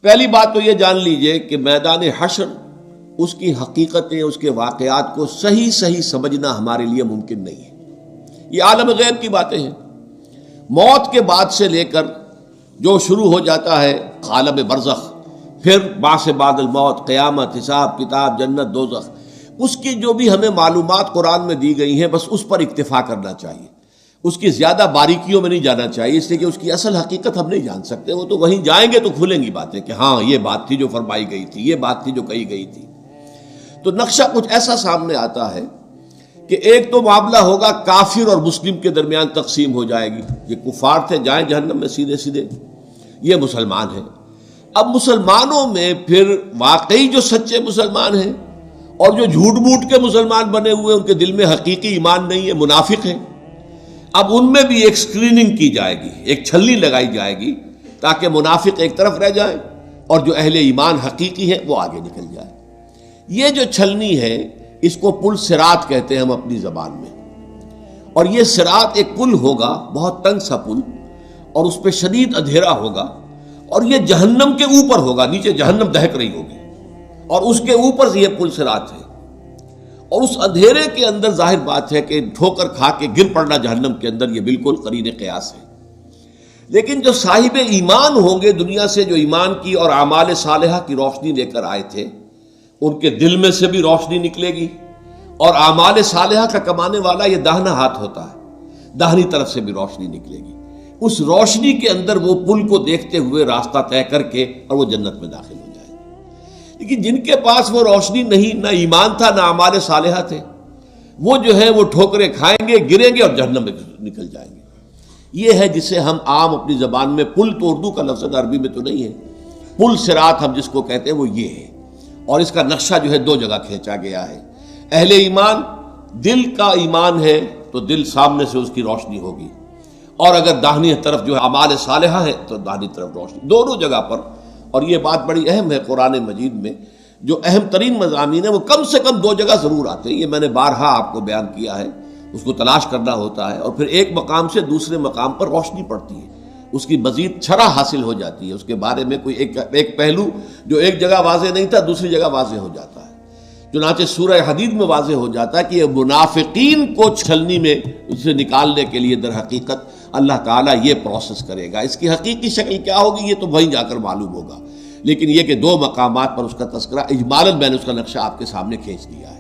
پہلی بات تو یہ جان لیجئے کہ میدان حشر، اس کی حقیقتیں، اس کے واقعات کو صحیح سمجھنا ہمارے لیے ممکن نہیں ہے۔ یہ عالم غیب کی باتیں ہیں۔ موت کے بعد سے لے کر جو شروع ہو جاتا ہے عالم برزخ، پھر بعث بعد الموت، قیامت، حساب کتاب، جنت دوزخ، اس کی جو بھی ہمیں معلومات قرآن میں دی گئی ہیں بس اس پر اکتفا کرنا چاہیے۔ اس کی زیادہ باریکیوں میں نہیں جانا چاہیے، اس لیے کہ اس کی اصل حقیقت ہم نہیں جان سکتے۔ وہ تو وہیں جائیں گے تو کھلیں گی باتیں کہ ہاں یہ بات تھی جو فرمائی گئی تھی، یہ بات تھی جو کہی گئی تھی۔ تو نقشہ کچھ ایسا سامنے آتا ہے کہ ایک تو معاملہ ہوگا کافر اور مسلم کے درمیان تقسیم ہو جائے گی۔ یہ کفار تھے، جائیں جہنم میں سیدھے سیدھے، یہ مسلمان ہیں۔ اب مسلمانوں میں پھر واقعی جو سچے مسلمان ہیں اور جو جھوٹ موٹ کے مسلمان بنے ہوئے، ان کے دل میں حقیقی ایمان نہیں ہے، منافق ہیں۔ اب ان میں بھی ایک سکریننگ کی جائے گی، ایک چھلنی لگائی جائے گی تاکہ منافق ایک طرف رہ جائیں اور جو اہل ایمان حقیقی ہے وہ آگے نکل جائے۔ یہ جو چھلنی ہے اس کو پل صراط کہتے ہیں ہم اپنی زبان میں، اور یہ صراط ایک پل ہوگا، بہت تنگ سا پل، اور اس پہ شدید اندھیرا ہوگا، اور یہ جہنم کے اوپر ہوگا، نیچے جہنم دہک رہی ہوگی اور اس کے اوپر سے یہ پل صراط ہے، اور اس اندھیرے کے اندر ظاہر بات ہے کہ ٹھوکر کھا کے گر پڑنا جہنم کے اندر، یہ بالکل قرین قیاس ہے۔ لیکن جو صاحب ایمان ہوں گے دنیا سے، جو ایمان کی اور اعمال صالحہ کی روشنی لے کر آئے تھے، ان کے دل میں سے بھی روشنی نکلے گی، اور اعمال صالحہ کا کمانے والا یہ داہنا ہاتھ ہوتا ہے، داہنی طرف سے بھی روشنی نکلے گی۔ اس روشنی کے اندر وہ پل کو دیکھتے ہوئے راستہ طے کر کے اور وہ جنت میں داخل ہو جائے گے۔ لیکن جن کے پاس وہ روشنی نہیں، نہ ایمان تھا نہ اعمال صالحہ تھے، وہ جو ہے وہ ٹھوکریں کھائیں گے، گریں گے اور جہنم میں نکل جائیں گے۔ یہ ہے جسے ہم عام اپنی زبان میں پل، تو اردو کا لفظ عربی میں تو نہیں ہے، پل صراط ہم جس کو کہتے ہیں وہ یہ ہے، اور اس کا نقشہ جو ہے دو جگہ کھینچا گیا ہے۔ اہل ایمان، دل کا ایمان ہے تو دل سامنے سے اس کی روشنی ہوگی، اور اگر داہنی طرف جو ہے اعمال صالحہ ہے تو داہنی طرف روشنی، دونوں جگہ پر۔ اور یہ بات بڑی اہم ہے، قرآن مجید میں جو اہم ترین مضامین ہیں وہ کم سے کم دو جگہ ضرور آتے ہیں۔ یہ میں نے بارہا آپ کو بیان کیا ہے، اس کو تلاش کرنا ہوتا ہے، اور پھر ایک مقام سے دوسرے مقام پر روشنی پڑتی ہے، اس کی مزید شرح حاصل ہو جاتی ہے، اس کے بارے میں کوئی ایک پہلو جو ایک جگہ واضح نہیں تھا دوسری جگہ واضح ہو جاتا ہے۔ چنانچہ سورہ حدید میں واضح ہو جاتا ہے کہ یہ منافقین کو چھلنی میں اسے نکالنے کے لیے در حقیقت اللہ تعالیٰ یہ پروسیس کرے گا۔ اس کی حقیقی شکل کیا ہوگی یہ تو وہیں جا کر معلوم ہوگا، لیکن یہ کہ دو مقامات پر اس کا تذکرہ اجمالاً میں نے اس کا نقشہ آپ کے سامنے کھینچ دیا ہے۔